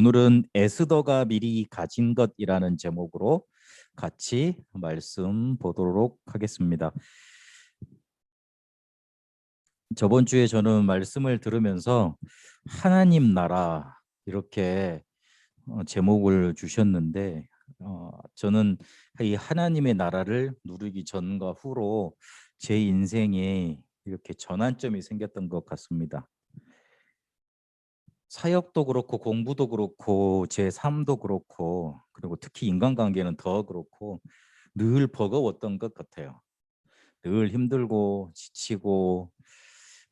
오늘은 에스더가 미리 가진 것이라는 제목으로 같이 말씀 보도록 하겠습니다. 저번 주에 저는 말씀을 들으면서 하나님 나라 이렇게 제목을 주셨는데 저는 이 하나님의 나라를 누리기 전과 후로 제 인생에 이렇게 전환점이 생겼던 것 같습니다. 사역도 그렇고 공부도 그렇고 제 삶도 그렇고 그리고 특히 인간관계는 더 그렇고 늘 버거웠던 것 같아요. 늘 힘들고 지치고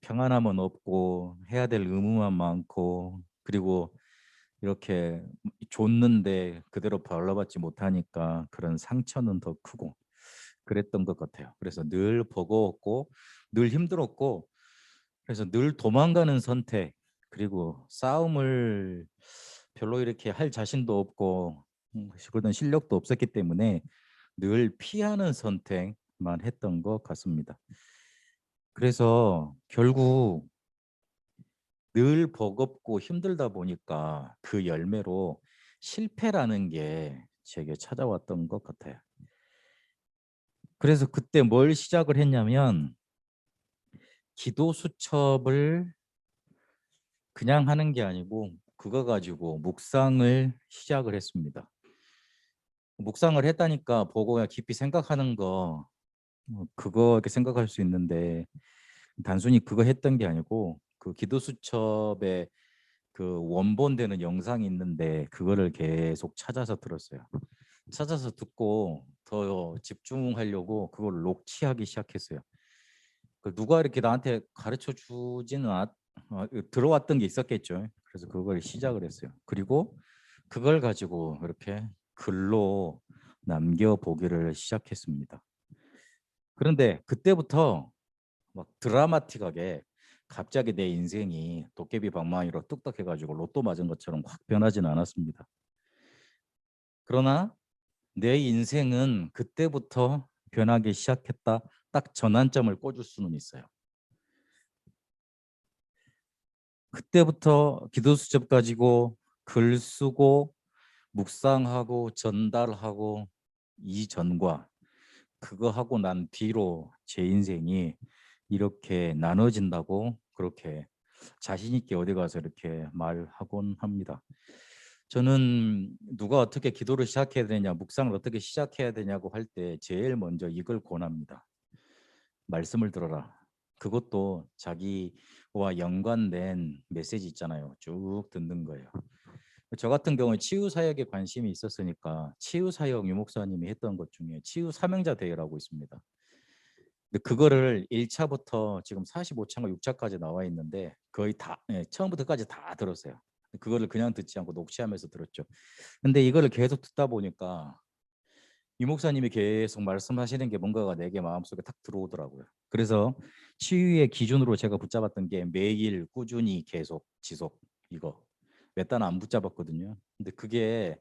평안함은 없고 해야 될 의무만 많고 그리고 이렇게 줬는데 그대로 벌러받지 못하니까 그런 상처는 더 크고 그랬던 것 같아요. 그래서 늘 버거웠고 늘 힘들었고 그래서 늘 도망가는 선택 그리고 싸움을 별로 이렇게 할 자신도 없고 그런 실력도 없었기 때문에 늘 피하는 선택만 했던 것 같습니다. 그래서 결국 늘 버겁고 힘들다 보니까 그 열매로 실패라는 게 제게 찾아왔던 것 같아요. 그래서 그때 뭘 시작을 했냐면 기도 수첩을 그냥 하는 게 아니고 그거 가지고 묵상을 시작을 했습니다. 묵상을 했다니까 보고 깊이 생각하는 거 그거 이렇게 생각할 수 있는데 단순히 그거 했던 게 아니고 그 기도 수첩에 그 원본되는 영상이 있는데 그거를 계속 찾아서 들었어요. 찾아서 듣고 더 집중하려고 그걸 녹취하기 시작했어요. 누가 이렇게 나한테 가르쳐 주지는 들어왔던 게 있었겠죠. 그래서 그걸 시작을 했어요. 그리고 그걸 가지고 이렇게 글로 남겨보기를 시작했습니다. 그런데 그때부터 막 드라마틱하게 갑자기 내 인생이 도깨비 방망이로 뚝딱 해가지고 로또 맞은 것처럼 확 변하지는 않았습니다. 그러나 내 인생은 그때부터 변하기 시작했다. 딱 전환점을 꽂을 수는 있어요. 그때부터 기도 수첩 가지고 글 쓰고 묵상하고 전달하고 이전과 그거 하고 난 뒤로 제 인생이 이렇게 나눠진다고 그렇게 자신 있게 어디 가서 이렇게 말하곤 합니다. 저는 누가 어떻게 기도를 시작해야 되냐, 묵상을 어떻게 시작해야 되냐고 할 때 제일 먼저 이걸 권합니다. 말씀을 들어라. 그것도 자기와 연관된 메시지 있잖아요. 쭉 듣는 거예요. 저 같은 경우에 치유 사역에 관심이 있었으니까 치유 사역 유목사님이 했던 것 중에 치유 사명자 대회라고 있습니다. 근데 그거를 1차부터 지금 45차인가 6차까지 나와 있는데 거의 다 처음부터까지 다 들었어요. 그거를 그냥 듣지 않고 녹취하면서 들었죠. 근데 이거를 계속 듣다 보니까 이 목사님이 계속 말씀하시는 게 뭔가가 내게 마음속에 탁 들어오더라고요. 그래서 치유의 기준으로 제가 붙잡았던 게 매일 꾸준히 계속 지속 이거 몇 달 안 붙잡았거든요. 근데 그게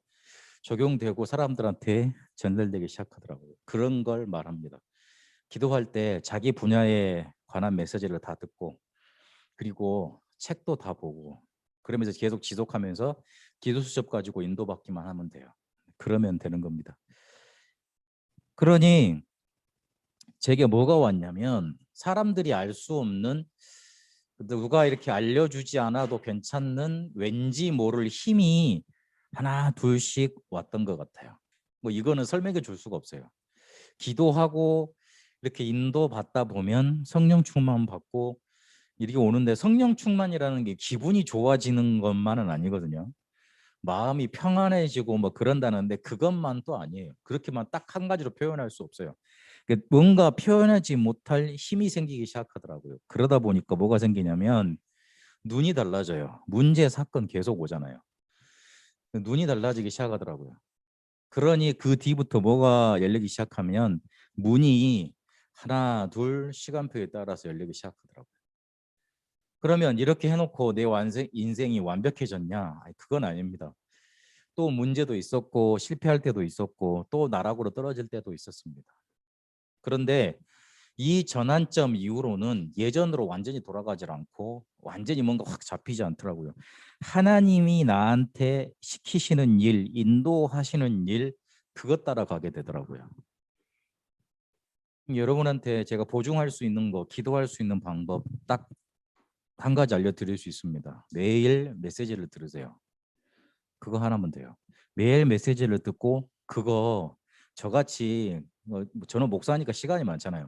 적용되고 사람들한테 전달되기 시작하더라고요. 그런 걸 말합니다. 기도할 때 자기 분야에 관한 메시지를 다 듣고 그리고 책도 다 보고 그러면서 계속 지속하면서 기도 수첩 가지고 인도받기만 하면 돼요. 그러면 되는 겁니다. 그러니 제게 뭐가 왔냐면 사람들이 알 수 없는 누가 이렇게 알려주지 않아도 괜찮은 왠지 모를 힘이 하나 둘씩 왔던 것 같아요. 뭐 이거는 설명해 줄 수가 없어요. 기도하고 이렇게 인도받다 보면 성령 충만 받고 이렇게 오는데 성령 충만이라는 게 기분이 좋아지는 것만은 아니거든요. 마음이 평안해지고 뭐 그런다는데 그것만 또 아니에요. 그렇게만 딱 한 가지로 표현할 수 없어요. 뭔가 표현하지 못할 힘이 생기기 시작하더라고요. 그러다 보니까 뭐가 생기냐면 눈이 달라져요. 문제 사건 계속 오잖아요. 눈이 달라지기 시작하더라고요. 그러니 그 뒤부터 뭐가 열리기 시작하면 문이 하나 둘 시간표에 따라서 열리기 시작하더라고요. 그러면 이렇게 해놓고 내 인생이 완벽해졌냐? 그건 아닙니다. 또 문제도 있었고 실패할 때도 있었고 또 나락으로 떨어질 때도 있었습니다. 그런데 이 전환점 이후로는 예전으로 완전히 돌아가질 않고 완전히 뭔가 확 잡히지 않더라고요. 하나님이 나한테 시키시는 일, 인도하시는 일, 그것 따라가게 되더라고요. 여러분한테 제가 보증할 수 있는 거, 기도할 수 있는 방법 딱 한 가지 알려드릴 수 있습니다. 매일 메시지를 들으세요. 그거 하나면 돼요. 매일 메시지를 듣고 그거 저같이 저는 목사니까 시간이 많잖아요.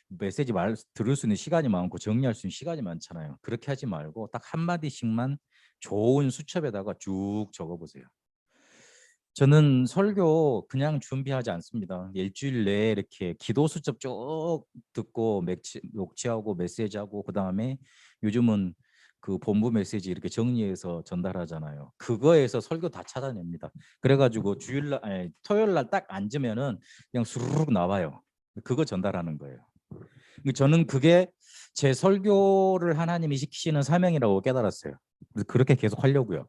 메시지 들을 수 있는 시간이 많고 정리할 수 있는 시간이 많잖아요. 그렇게 하지 말고 딱 한마디씩만 좋은 수첩에다가 쭉 적어보세요. 저는 설교 그냥 준비하지 않습니다. 일주일 내에 이렇게 기도 수첩 쭉 듣고 녹취하고 메시지하고 그다음에 요즘은 그 본부 메시지 이렇게 정리해서 전달하잖아요. 그거에서 설교 다 찾아냅니다. 그래가지고 주일날 아니 토요일날 딱 앉으면은 그냥 수르륵 나와요. 그거 전달하는 거예요. 저는 그게 제 설교를 하나님이 시키시는 사명이라고 깨달았어요. 그래서 그렇게 계속 하려고요.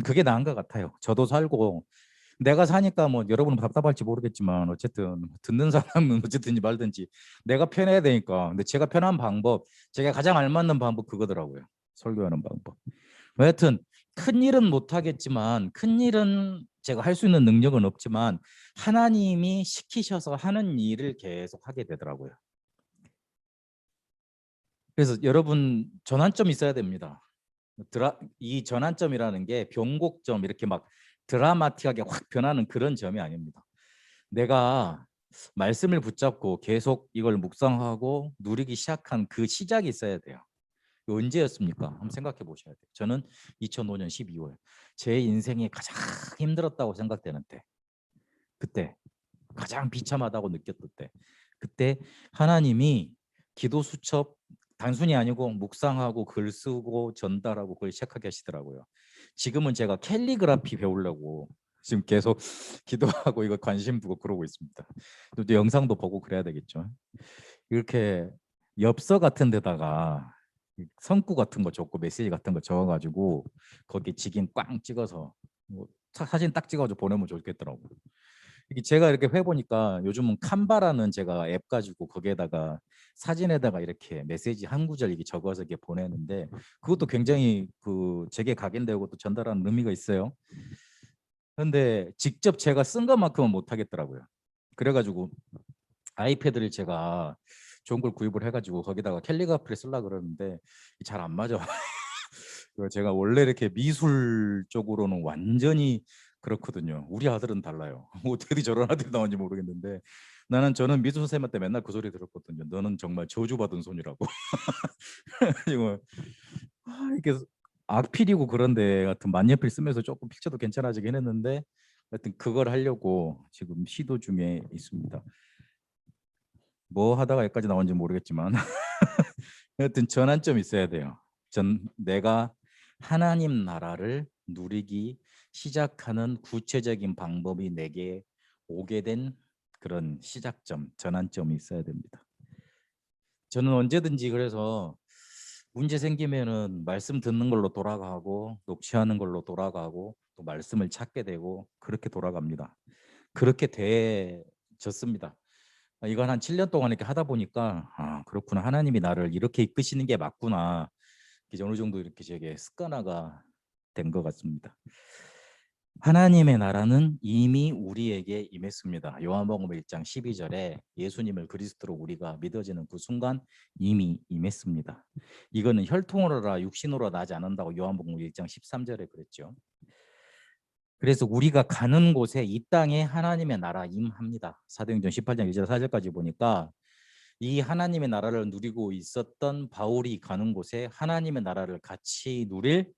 그게 나은 것 같아요. 저도 살고 내가 사니까 뭐 여러분은 답답할지 모르겠지만 어쨌든 듣는 사람은 어쨌든지 말든지 내가 편해야 되니까. 근데 제가 편한 방법, 제가 가장 알맞는 방법 그거더라고요. 설교하는 방법. 하여튼 큰 일은 못 하겠지만 큰 일은 제가 할 수 있는 능력은 없지만 하나님이 시키셔서 하는 일을 계속 하게 되더라고요. 그래서 여러분 전환점이 있어야 됩니다. 이 전환점이라는 게 변곡점 이렇게 막 드라마틱하게 확 변하는 그런 점이 아닙니다. 내가 말씀을 붙잡고 계속 이걸 묵상하고 누리기 시작한 그 시작이 있어야 돼요. 언제였습니까? 한번 생각해 보셔야 돼요. 저는 2005년 12월 제 인생이 가장 힘들었다고 생각되는 때, 그때 가장 비참하다고 느꼈을 때, 그때 하나님이 기도 수첩 단순히 아니고 묵상하고 글 쓰고 전달하고 그걸 시작하게 하시더라고요. 지금은 제가 캘리그라피 배우려고 지금 계속 기도하고 이거 관심 두고 그러고 있습니다. 또 영상도 보고 그래야 되겠죠. 이렇게 엽서 같은 데다가 성구 같은 거 적고 메시지 같은 거 적어가지고 거기 직인 꽝 찍어서 뭐 사진 딱 찍어서 보내면 좋겠더라고. 이게 제가 이렇게 해보니까 요즘은 칸바라는 제가 앱 가지고 거기에다가 사진에다가 이렇게 메시지 한 구절 이게 적어서 이렇게 보내는데 그것도 굉장히 그 제게 각인되고 또 전달하는 의미가 있어요. 그런데 직접 제가 쓴 것만큼은 못 하겠더라고요. 그래가지고 아이패드를 제가 좋은 걸 구입을 해가지고 거기다가 캘리그라피를 쓰려고 그러는데 잘 안 맞아. 제가 원래 이렇게 미술 쪽으로는 완전히 그렇거든요. 우리 아들은 달라요. 어떻게 저런 아들이 나온지 모르겠는데 저는 미술 선생님한테 맨날 그 소리 들었거든요. 너는 정말 저주받은 손이라고. 이거 이렇게 악필이고 그런데 같은 만년필 쓰면서 조금 픽처도 괜찮아지긴 했는데 하여튼 그걸 하려고 지금 시도 중에 있습니다. 뭐 하다가 여기까지 나온지 모르겠지만 하여튼 전환점이 있어야 돼요. 내가 하나님 나라를 누리기 시작하는 구체적인 방법이 내게 오게 된 그런 시작점, 전환점이 있어야 됩니다. 저는 언제든지 그래서 문제 생기면은 말씀 듣는 걸로 돌아가고 녹취하는 걸로 돌아가고 또 말씀을 찾게 되고 그렇게 돌아갑니다. 그렇게 되졌습니다. 이건 한 7년 동안 이렇게 하다 보니까 그렇구나. 하나님이 나를 이렇게 이끄시는 게 맞구나. 이제 어느 정도 이렇게 제게 습관화가 된 것 같습니다. 하나님의 나라는 이미 우리에게 임했습니다. 요한복음 1장 12절에 예수님을 그리스도로 우리가 믿어지는 그 순간 이미 임했습니다. 이거는 혈통으로라 육신으로 나지 않는다고 요한복음 1장 13절에 그랬죠. 그래서 우리가 가는 곳에 이 땅에 하나님의 나라 임합니다. 사도행전 18장 1절 4절까지 보니까 이 하나님의 나라를 누리고 있었던 바울이 가는 곳에 하나님의 나라를 같이 누릴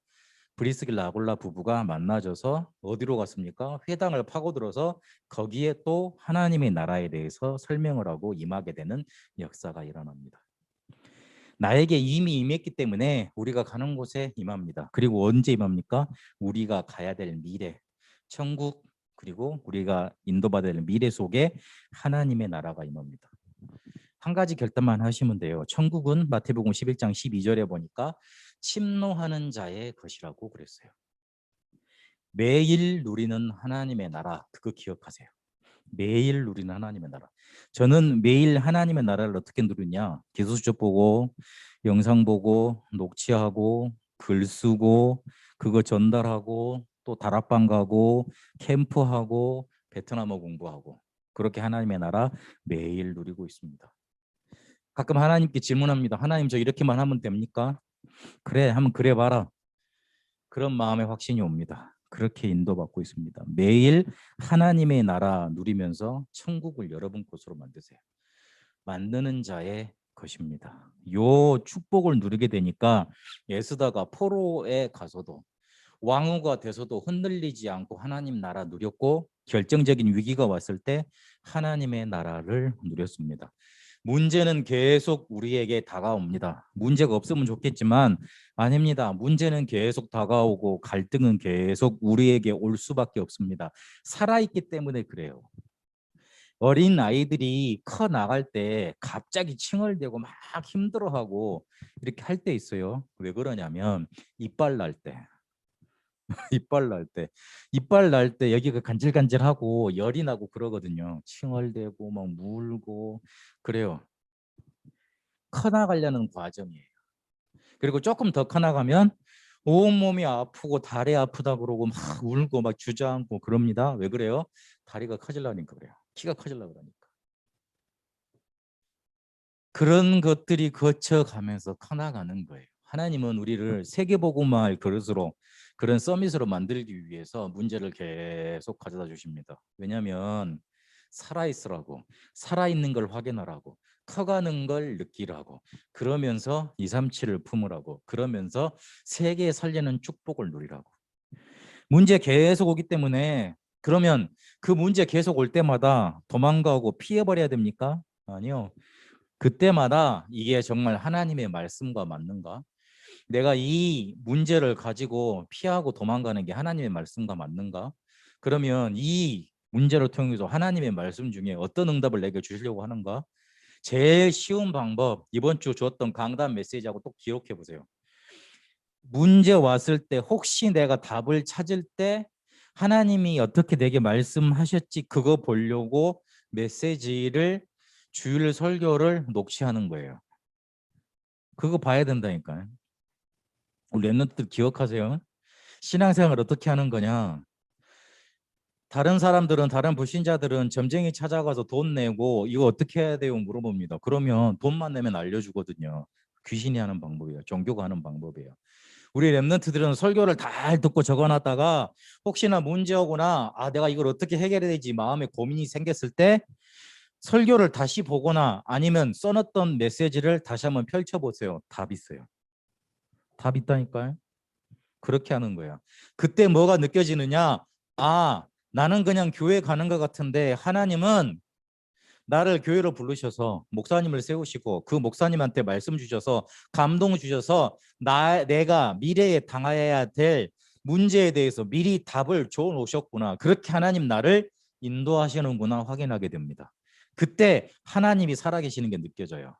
브리스길라 아굴라 부부가 만나져서 어디로 갔습니까? 회당을 파고들어서 거기에 또 하나님의 나라에 대해서 설명을 하고 임하게 되는 역사가 일어납니다. 나에게 이미 임했기 때문에 우리가 가는 곳에 임합니다. 그리고 언제 임합니까? 우리가 가야 될 미래, 천국, 그리고 우리가 인도받을 미래 속에 하나님의 나라가 임합니다. 한 가지 결단만 하시면 돼요. 천국은 마태복음 11장 12절에 보니까 침노하는 자의 것이라고 그랬어요. 매일 누리는 하나님의 나라, 그거 기억하세요. 매일 누리는 하나님의 나라. 저는 매일 하나님의 나라를 어떻게 누리냐? 기도 수첩 보고 영상 보고 녹취하고 글 쓰고 그거 전달하고 또 다락방 가고 캠프하고 베트남어 공부하고 그렇게 하나님의 나라 매일 누리고 있습니다. 가끔 하나님께 질문합니다. 하나님 저 이렇게만 하면 됩니까? 그래 한번 그래 봐라. 그런 마음의 확신이 옵니다. 그렇게 인도받고 있습니다. 매일 하나님의 나라 누리면서 천국을 여러분 것으로 만드세요. 만드는 자의 것입니다. 요 축복을 누리게 되니까 에스더가 포로에 가서도 왕후가 돼서도 흔들리지 않고 하나님 나라 누렸고 결정적인 위기가 왔을 때 하나님의 나라를 누렸습니다. 문제는 계속 우리에게 다가옵니다. 문제가 없으면 좋겠지만 아닙니다. 문제는 계속 다가오고 갈등은 계속 우리에게 올 수밖에 없습니다. 살아있기 때문에 그래요. 어린 아이들이 커 나갈 때 갑자기 칭얼대고 막 힘들어하고 이렇게 할 때 있어요. 왜 그러냐면 이빨 날 때. 이빨 날 때 여기가 간질간질하고 열이 나고 그러거든요. 칭얼대고 막 물고 그래요. 커나가려는 과정이에요. 그리고 조금 더 커나가면 온몸이 아프고 다리 아프다 그러고 막 울고 막 주저앉고 그럽니다. 왜 그래요? 다리가 커지려니까 그래요. 키가 커지려고 그러니까. 그런 것들이 거쳐가면서 커나가는 거예요. 하나님은 우리를 세계복음화의 그릇으로 그런 서밋으로 만들기 위해서 문제를 계속 가져다 주십니다. 왜냐하면 살아있으라고, 살아있는 걸 확인하라고, 커가는 걸 느끼라고, 그러면서 237을 품으라고, 그러면서 세계에 살리는 축복을 누리라고. 문제 계속 오기 때문에 그러면 그 문제 계속 올 때마다 도망가고 피해버려야 됩니까? 아니요. 그때마다 이게 정말 하나님의 말씀과 맞는가? 내가 이 문제를 가지고 피하고 도망가는 게 하나님의 말씀과 맞는가? 그러면 이 문제를 통해서 하나님의 말씀 중에 어떤 응답을 내게 주시려고 하는가? 제일 쉬운 방법, 이번 주 줬던 강단 메시지하고 또 기록해 보세요. 문제 왔을 때 혹시 내가 답을 찾을 때 하나님이 어떻게 내게 말씀하셨지 그거 보려고 메시지를 주일 설교를 녹취하는 거예요. 그거 봐야 된다니까요. 우리 랩런트들 기억하세요? 신앙생활 어떻게 하는 거냐? 다른 사람들은 다른 불신자들은 점쟁이 찾아가서 돈 내고 이거 어떻게 해야 돼요? 물어봅니다. 그러면 돈만 내면 알려주거든요. 귀신이 하는 방법이에요. 종교가 하는 방법이에요. 우리 랩런트들은 설교를 잘 듣고 적어놨다가 혹시나 문제 오거나 내가 이걸 어떻게 해결해야 되지 마음에 고민이 생겼을 때 설교를 다시 보거나 아니면 써놨던 메시지를 다시 한번 펼쳐보세요. 답 있어요. 답 있다니까요. 그렇게 하는 거야. 그때 뭐가 느껴지느냐? 나는 그냥 교회 가는 것 같은데 하나님은 나를 교회로 부르셔서 목사님을 세우시고 그 목사님한테 말씀 주셔서 감동 주셔서 내가 미래에 당해야 될 문제에 대해서 미리 답을 줘 놓으셨구나. 그렇게 하나님 나를 인도하시는구나 확인하게 됩니다. 그때 하나님이 살아계시는 게 느껴져요.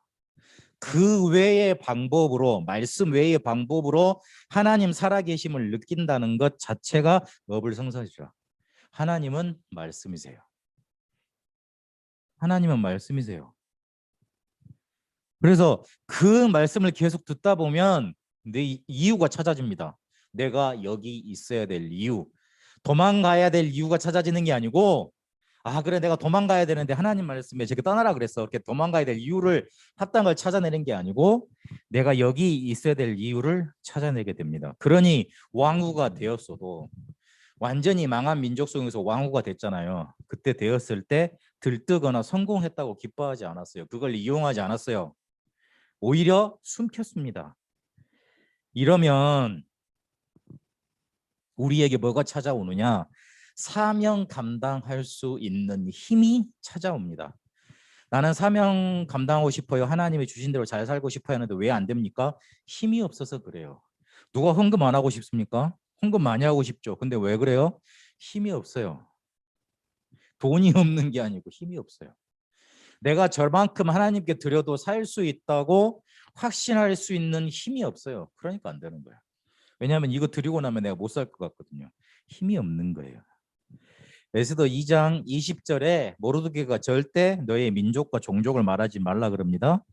그 외의 방법으로 말씀 외의 방법으로 하나님 살아계심을 느낀다는 것 자체가 어불성설이죠. 하나님은 말씀이세요. 하나님은 말씀이세요. 그래서 그 말씀을 계속 듣다 보면 내 이유가 찾아집니다. 내가 여기 있어야 될 이유, 도망가야 될 이유가 찾아지는 게 아니고 그래 내가 도망가야 되는데 하나님 말씀에 제가 떠나라 그랬어. 이렇게 도망가야 될 이유를 합당을 찾아내는 게 아니고 내가 여기 있어야 될 이유를 찾아내게 됩니다. 그러니 왕후가 되었어도 완전히 망한 민족 속에서 왕후가 됐잖아요. 그때 되었을 때 들뜨거나 성공했다고 기뻐하지 않았어요. 그걸 이용하지 않았어요. 오히려 숨겼습니다. 이러면 우리에게 뭐가 찾아오느냐? 사명 감당할 수 있는 힘이 찾아옵니다. 나는 사명 감당하고 싶어요. 하나님이 주신 대로 잘 살고 싶어요 하는데 왜 안 됩니까? 힘이 없어서 그래요. 누가 헌금 안 하고 싶습니까? 헌금 많이 하고 싶죠. 근데 왜 그래요? 힘이 없어요. 돈이 없는 게 아니고 힘이 없어요. 내가 저만큼 하나님께 드려도 살 수 있다고 확신할 수 있는 힘이 없어요. 그러니까 안 되는 거예요. 왜냐하면 이거 드리고 나면 내가 못 살 것 같거든요. 힘이 없는 거예요. 에스더 2장 20절에 모르드게가 절대 너의 민족과 종족을 말하지 말라 그럽니다.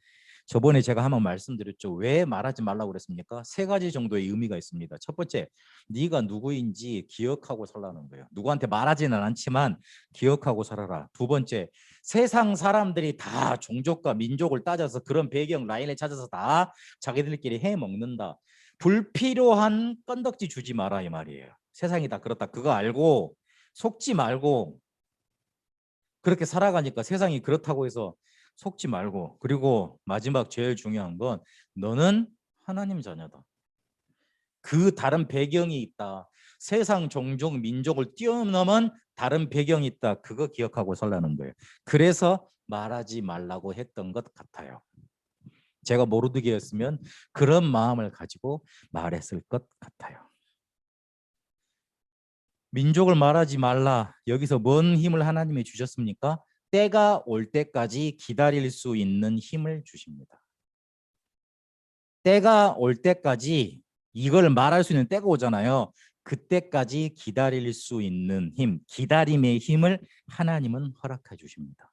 저번에 제가 한번 말씀드렸죠. 왜 말하지 말라고 그랬습니까? 세 가지 정도의 의미가 있습니다. 첫 번째, 네가 누구인지 기억하고 살라는 거예요. 누구한테 말하지는 않지만 기억하고 살아라. 두 번째, 세상 사람들이 다 종족과 민족을 따져서 그런 배경 라인을 찾아서 다 자기들끼리 해먹는다. 불필요한 건덕지 주지 마라 이 말이에요. 세상이 다 그렇다. 그거 알고 속지 말고 그렇게 살아가니까 세상이 그렇다고 해서 속지 말고, 그리고 마지막 제일 중요한 건 너는 하나님 자녀다. 그 다른 배경이 있다. 세상 종족 민족을 뛰어넘은 다른 배경이 있다. 그거 기억하고 살라는 거예요. 그래서 말하지 말라고 했던 것 같아요. 제가 모르드게였으면 그런 마음을 가지고 말했을 것 같아요. 민족을 말하지 말라. 여기서 뭔 힘을 하나님이 주셨습니까? 때가 올 때까지 기다릴 수 있는 힘을 주십니다. 때가 올 때까지 이걸 말할 수 있는 때가 오잖아요. 그때까지 기다릴 수 있는 힘, 기다림의 힘을 하나님은 허락해 주십니다.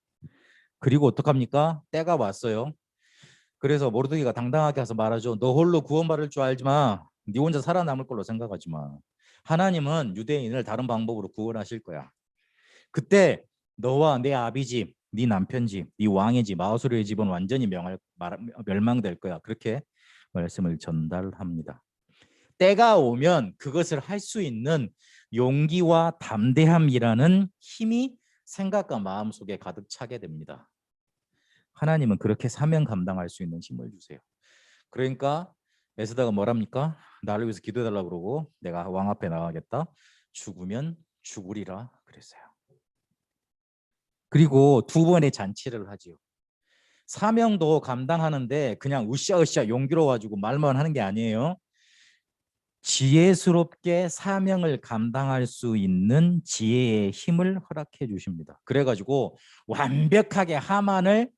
그리고 어떡합니까? 때가 왔어요. 그래서 모르드게가 당당하게 가서 말하죠. 너 홀로 구원받을 줄 알지 마. 네 혼자 살아남을 걸로 생각하지 마. 하나님은 유대인을 다른 방법으로 구원하실 거야. 그때 너와 내 아비 집, 네 남편 집, 네 왕의 집, 아하수르의 집은 완전히 멸망될 거야. 그렇게 말씀을 전달합니다. 때가 오면 그것을 할 수 있는 용기와 담대함이라는 힘이 생각과 마음 속에 가득 차게 됩니다. 하나님은 그렇게 사명 감당할 수 있는 힘을 주세요. 그러니까 에스더가 뭐랍니까? 나를 위해서 기도해달라고 그러고 내가 왕 앞에 나가겠다. 죽으면 죽으리라 그랬어요. 그리고 두 번의 잔치를 하지요. 사명도 감당하는데 그냥 으쌰으쌰 용기로 가지고 말만 하는 게 아니에요. 지혜스럽게 사명을 감당할 수 있는 지혜의 힘을 허락해 주십니다. 그래가지고 완벽하게 하만을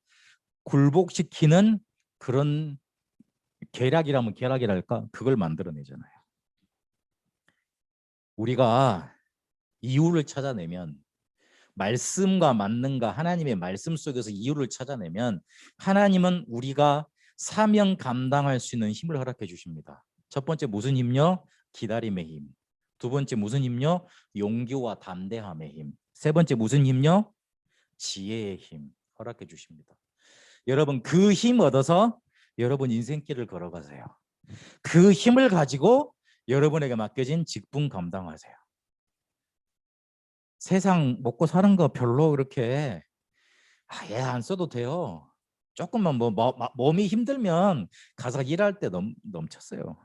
굴복시키는 그런 계략이라면 계략이랄까? 그걸 만들어내잖아요. 우리가 이유를 찾아내면, 말씀과 맞는가, 하나님의 말씀 속에서 이유를 찾아내면 하나님은 우리가 사명 감당할 수 있는 힘을 허락해 주십니다. 첫 번째 무슨 힘요? 기다림의 힘. 두 번째 무슨 힘요? 용기와 담대함의 힘. 세 번째 무슨 힘요? 지혜의 힘 허락해 주십니다. 여러분 그 힘 얻어서 여러분 인생길을 걸어가세요. 그 힘을 가지고 여러분에게 맡겨진 직분 감당하세요. 세상 먹고 사는 거 별로 그렇게 얘 안 써도 돼요. 조금만 몸이 힘들면 가서 일할 때 넘쳤어요.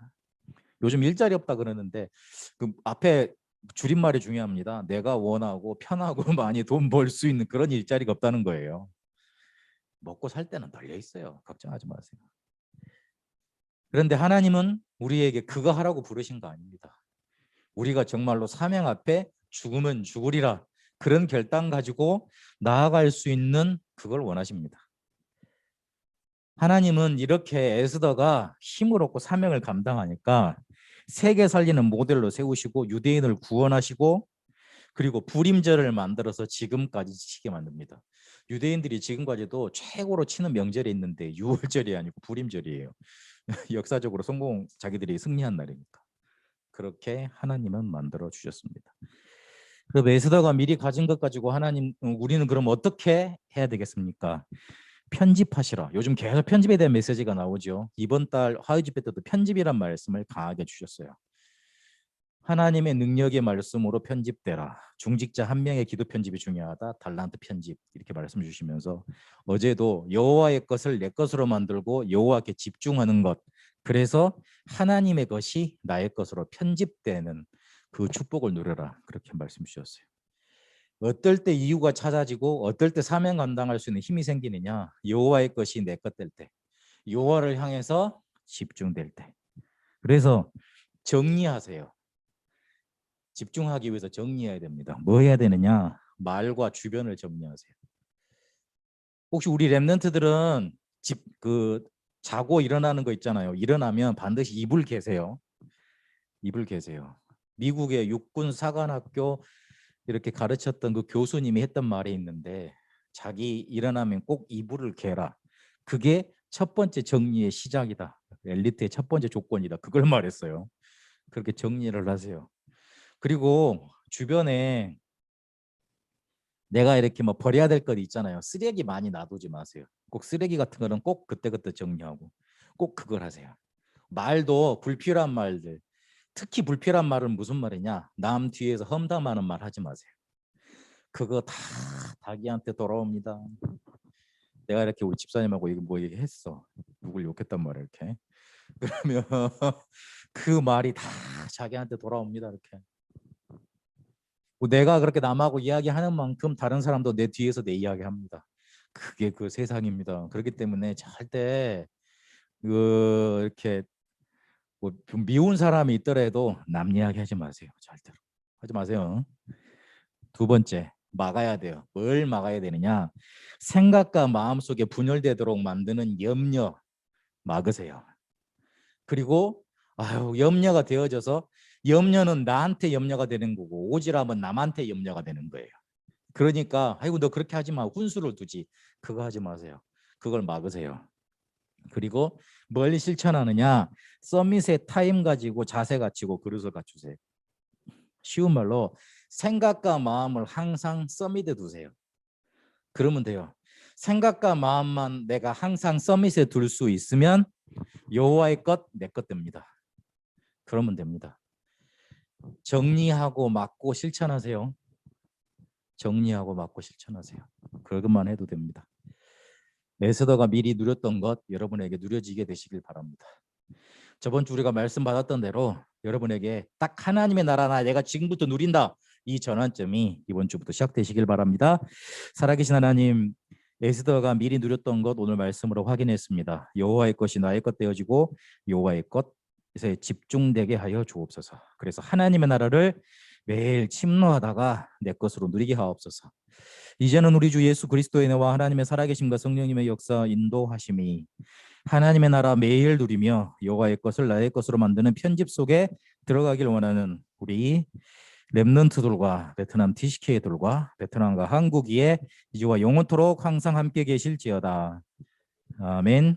요즘 일자리 없다 그러는데 그 앞에 줄임말이 중요합니다. 내가 원하고 편하고 많이 돈 벌 수 있는 그런 일자리가 없다는 거예요. 먹고 살 때는 널려 있어요. 걱정하지 마세요. 그런데 하나님은 우리에게 그거 하라고 부르신 거 아닙니다. 우리가 정말로 사명 앞에 죽으면 죽으리라 그런 결단 가지고 나아갈 수 있는 그걸 원하십니다. 하나님은 이렇게 에스더가 힘을 얻고 사명을 감당하니까 세계 살리는 모델로 세우시고 유대인을 구원하시고 그리고 불임절을 만들어서 지금까지 지키게 만듭니다. 유대인들이 지금까지도 최고로 치는 명절이 있는데 6월절이 아니고 불임절이에요. 역사적으로 자기들이 승리한 날이니까. 그렇게 하나님은 만들어 주셨습니다. 그럼 에스더가 미리 가진 것 가지고 하나님 우리는 그럼 어떻게 해야 되겠습니까? 편집하시라. 요즘 계속 편집에 대한 메시지가 나오죠. 이번 달 화요 집회 때도 편집이란 말씀을 강하게 주셨어요. 하나님의 능력의 말씀으로 편집되라. 중직자 한 명의 기도 편집이 중요하다. 달란트 편집 이렇게 말씀 주시면서 어제도 여호와의 것을 내 것으로 만들고 여호와께 집중하는 것. 그래서 하나님의 것이 나의 것으로 편집되는 그 축복을 누려라. 그렇게 말씀 주셨어요. 어떨 때 이유가 찾아지고 어떨 때 사명 감당할 수 있는 힘이 생기느냐? 여호와의 것이 내 것 될 때, 여호와를 향해서 집중될 때. 그래서 정리하세요. 집중하기 위해서 정리해야 됩니다. 뭐 해야 되느냐? 말과 주변을 정리하세요. 혹시 우리 랩런트들은 자고 일어나는 거 있잖아요. 일어나면 반드시 이불 개세요. 이불 개세요. 미국의 육군 사관학교 이렇게 가르쳤던 그 교수님이 했던 말이 있는데 자기 일어나면 꼭 이불을 개라. 그게 첫 번째 정리의 시작이다. 엘리트의 첫 번째 조건이다. 그걸 말했어요. 그렇게 정리를 하세요. 그리고 주변에 내가 이렇게 뭐 버려야 될 것 있잖아요. 쓰레기 많이 놔두지 마세요. 꼭 쓰레기 같은 거는 꼭 그때그때 정리하고 꼭 그걸 하세요. 말도 불필요한 말들, 특히 불필요한 말은 무슨 말이냐? 남 뒤에서 험담하는 말 하지 마세요. 그거 다 자기한테 돌아옵니다. 내가 이렇게 우리 집사님하고 이거 뭐 얘기했어. 누굴 욕했단 말이야 이렇게. 그러면 그 말이 다 자기한테 돌아옵니다 이렇게. 뭐 내가 그렇게 남하고 이야기하는 만큼 다른 사람도 내 뒤에서 내 이야기합니다. 그게 그 세상입니다. 그렇기 때문에 절대 이렇게 뭐 미운 사람이 있더라도 남 이야기하지 마세요. 절대로 하지 마세요. 두 번째, 막아야 돼요. 뭘 막아야 되느냐? 생각과 마음속에 분열되도록 만드는 염려 막으세요. 그리고 염려가 되어져서 염려는 나한테 염려가 되는 거고 오지랖은 남한테 염려가 되는 거예요. 그러니까 아이고 너 그렇게 하지 마. 훈수를 두지. 그거 하지 마세요. 그걸 막으세요. 그리고 뭘 실천하느냐? 서밋의 타임 가지고 자세 갖추고 그릇을 갖추세요. 쉬운 말로 생각과 마음을 항상 서밋에 두세요. 그러면 돼요. 생각과 마음만 내가 항상 서밋에 둘 수 있으면 여호와의 것, 내 것 됩니다. 그러면 됩니다. 정리하고 막고 실천하세요. 정리하고 막고 실천하세요. 그것만 해도 됩니다. 에스더가 미리 누렸던 것 여러분에게 누려지게 되시길 바랍니다. 저번 주 우리가 말씀 받았던 대로 여러분에게 딱 하나님의 나라나 내가 지금부터 누린다 이 전환점이 이번 주부터 시작되시길 바랍니다. 살아계신 하나님, 에스더가 미리 누렸던 것 오늘 말씀으로 확인했습니다. 여호와의 것이 나의 것 되어지고 여호와의 것에 집중되게 하여 주옵소서. 그래서 하나님의 나라를 매일 침노하다가 내 것으로 누리게 하옵소서. 이제는 우리 주 예수 그리스도의 은혜와 하나님의 살아계심과 성령님의 역사 인도하심이 하나님의 나라 매일 누리며 여호와의 것을 나의 것으로 만드는 편집 속에 들어가길 원하는 우리 렘넌트들과 베트남 TCK들과 베트남과 한국이 이제와 영원토록 항상 함께 계실지어다. 아멘.